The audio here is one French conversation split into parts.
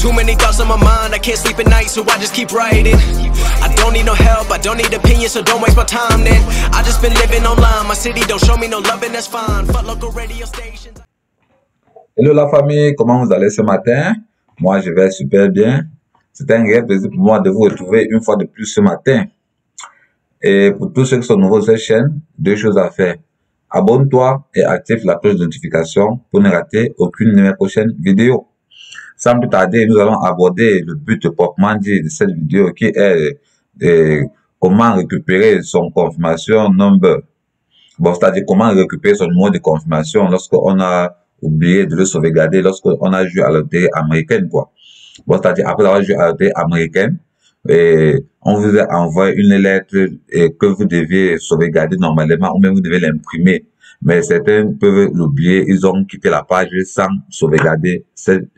Too many thoughts on my mind, I can't sleep at night, so I just keep writing. I don't need no help, I don't need opinions, so don't waste my time then. I just been living online, my city don't show me no love and that's fine. Fuck local radio stations. Hello la famille, comment vous allez ce matin? Moi je vais super bien. C'est un réel plaisir pour moi de vous retrouver une fois de plus ce matin. Et pour tous ceux qui sont nouveaux sur cette chaîne, deux choses à faire. Abonne-toi et active la cloche de notification pour ne rater aucune de mes prochaines vidéos. Sans plus tarder, nous allons aborder le but proprement dit de cette vidéo qui est comment récupérer son confirmation number. Bon, c'est-à-dire comment récupérer son numéro de confirmation lorsqu'on a oublié de le sauvegarder, lorsqu'on a joué à la loterie américaine, quoi. Bon, c'est-à-dire après avoir joué à la loterie américaine, on vous a envoyé une lettre que vous deviez sauvegarder normalement, ou même vous devez l'imprimer. Mais certains peuvent l'oublier, ils ont quitté la page sans sauvegarder cette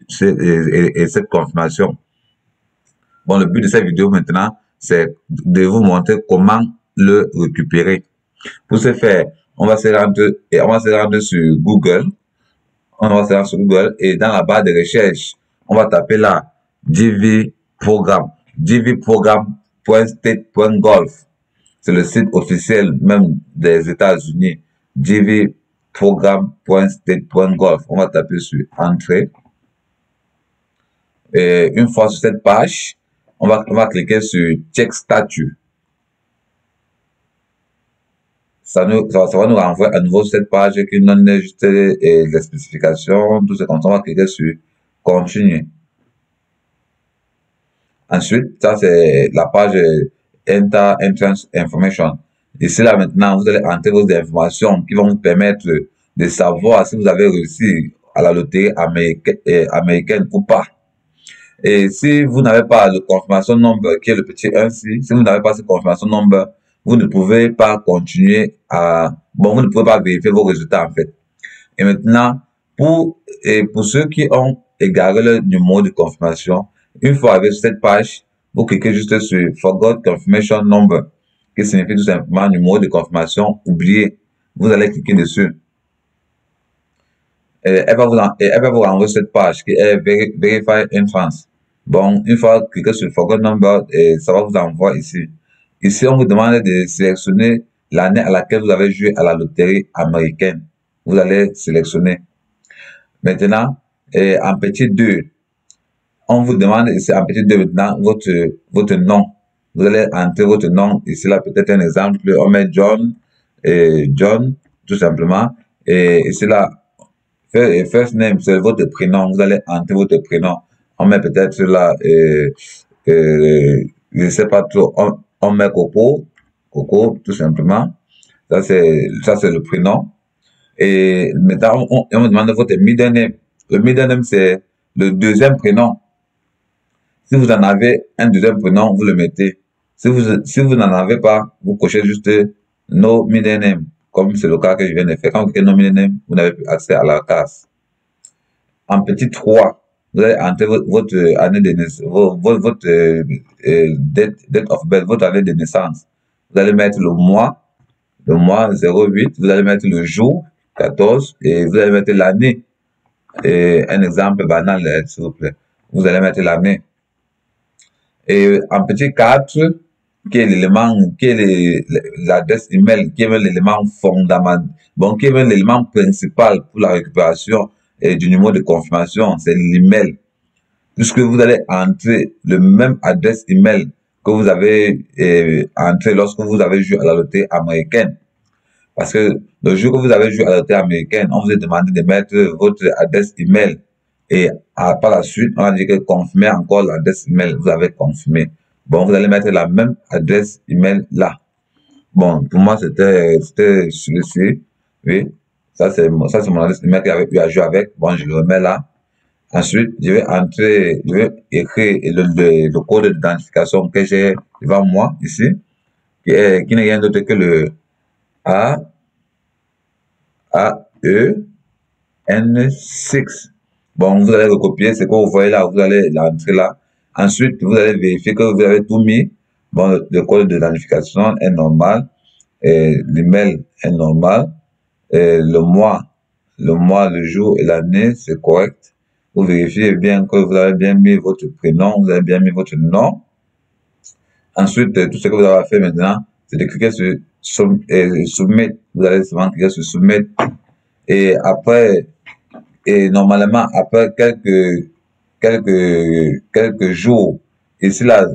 confirmation. Bon, le but de cette vidéo maintenant, c'est de vous montrer comment le récupérer. Pour ce faire, on va se rendre sur Google. On va se rendre sur Google et dans la barre de recherche, on va taper là dvprogram. dvprogram.state.gov. C'est le site officiel même des États-Unis. dvprogram.state.gov. On va taper sur Entrée. Et une fois sur cette page, on va cliquer sur Check Statut. Ça va nous renvoyer à nouveau sur cette page qui nous donne juste les spécifications, tout ce qu'on va cliquer sur Continuer. Ensuite, ça c'est la page Enter Entrance Information. Ici là maintenant, vous allez entrer vos informations qui vont vous permettre de savoir si vous avez réussi à la loterie américaine ou pas. Et si vous n'avez pas le confirmation number qui est le petit 1 si vous n'avez pas ce confirmation number, vous ne pouvez pas continuer vous ne pouvez pas vérifier vos résultats en fait. Et maintenant, pour ceux qui ont égaré le numéro de confirmation, une fois arrivé sur cette page, vous cliquez juste sur Forgot Confirmation Number, qui signifie tout simplement numéro de confirmation oublié. Vous allez cliquer dessus. Et elle va vous renvoyer cette page qui est Verify Entrance. Bon, une fois cliquez sur Forgot Number, ça va vous envoyer ici. Ici, on vous demande de sélectionner l'année à laquelle vous avez joué à la loterie américaine. Vous allez sélectionner. Maintenant, en petit 2, on vous demande ici en petit 2 maintenant votre nom. Vous allez entrer votre nom. Ici, là, peut-être un exemple. On met John, tout simplement. Et ici, là, first name, c'est votre prénom. Vous allez entrer votre prénom. On met peut-être là, je ne sais pas trop. On met Coco, tout simplement. Ça, c'est le prénom. Et maintenant, on me demande votre middle name. Le middle name, c'est le deuxième prénom. Si vous en avez un deuxième prénom, vous le mettez. Si vous n'en avez pas, vous cochez juste No middle name, comme c'est le cas que je viens de faire. Quand vous cliquez No middle name, vous n'avez plus accès à la case. En petit 3, vous allez entrer votre année de naissance, votre date of birth, votre année de naissance. Vous allez mettre le mois 08, vous allez mettre le jour 14 et vous allez mettre l'année. Un exemple banal, s'il vous plaît. Vous allez mettre l'année. Et en petit 4, qui est l'élément, qui est l'adresse email, qui est l'élément fondamental, bon, qui est l'élément principal pour la récupération du numéro de confirmation, c'est l'email. Puisque vous allez entrer le même adresse email que vous avez entré lorsque vous avez joué à la loterie américaine. Parce que le jour que vous avez joué à la loterie américaine, on vous a demandé de mettre votre adresse email. Et par la suite, on a dit que confirmer encore l'adresse email. Vous avez confirmé. Bon, vous allez mettre la même adresse email là. Bon, pour moi, c'était celui-ci. Oui. Ça, c'est mon adresse email que j'avais eu à jouer avec. Bon, je le remets là. Ensuite, je vais écrire le code d'identification que j'ai devant moi ici, qui n'est rien d'autre que le AEN6. Bon, vous allez recopier ce que vous voyez là, vous allez l'entrer là. Ensuite, vous allez vérifier que vous avez tout mis. Bon, le code d'identification est normal, l'email est normal, le mois, le jour et l'année, c'est correct. vous vérifiez bien que vous avez bien mis votre prénom, vous avez bien mis votre nom. Ensuite, tout ce que vous avez à faire maintenant, c'est de cliquer sur Submit. Vous allez seulement cliquer sur Submit. Et après, normalement, après quelques jours, ici là,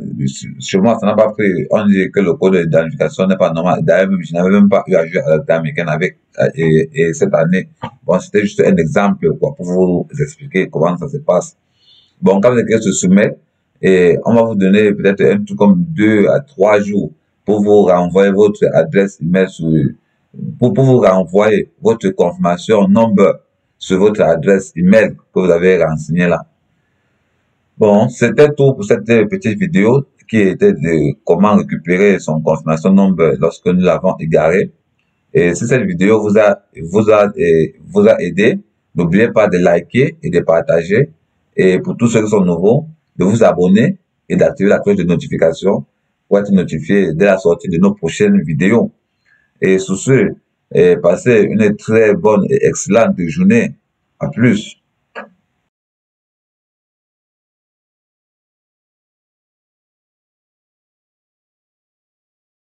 chez moi, ça n'a pas pris, on dit que le code d'identification n'est pas normal. D'ailleurs, je n'avais même pas eu à jouer à la américaine avec, et cette année. Bon, c'était juste un exemple, quoi, pour vous expliquer comment ça se passe. Bon, quand vous cliquez sur Submit, et on va vous donner peut-être un truc comme 2 à 3 jours pour vous renvoyer votre adresse email pour vous renvoyer votre confirmation number sur votre adresse email que vous avez renseigné là. Bon, c'était tout pour cette petite vidéo qui était de comment récupérer son confirmation number lorsque nous l'avons égaré. Et si cette vidéo vous a aidé, n'oubliez pas de liker et de partager. Et pour tous ceux qui sont nouveaux, de vous abonner et d'activer la cloche de notification pour être notifié dès la sortie de nos prochaines vidéos. Et sur ce, passez une très bonne et excellente journée. À plus.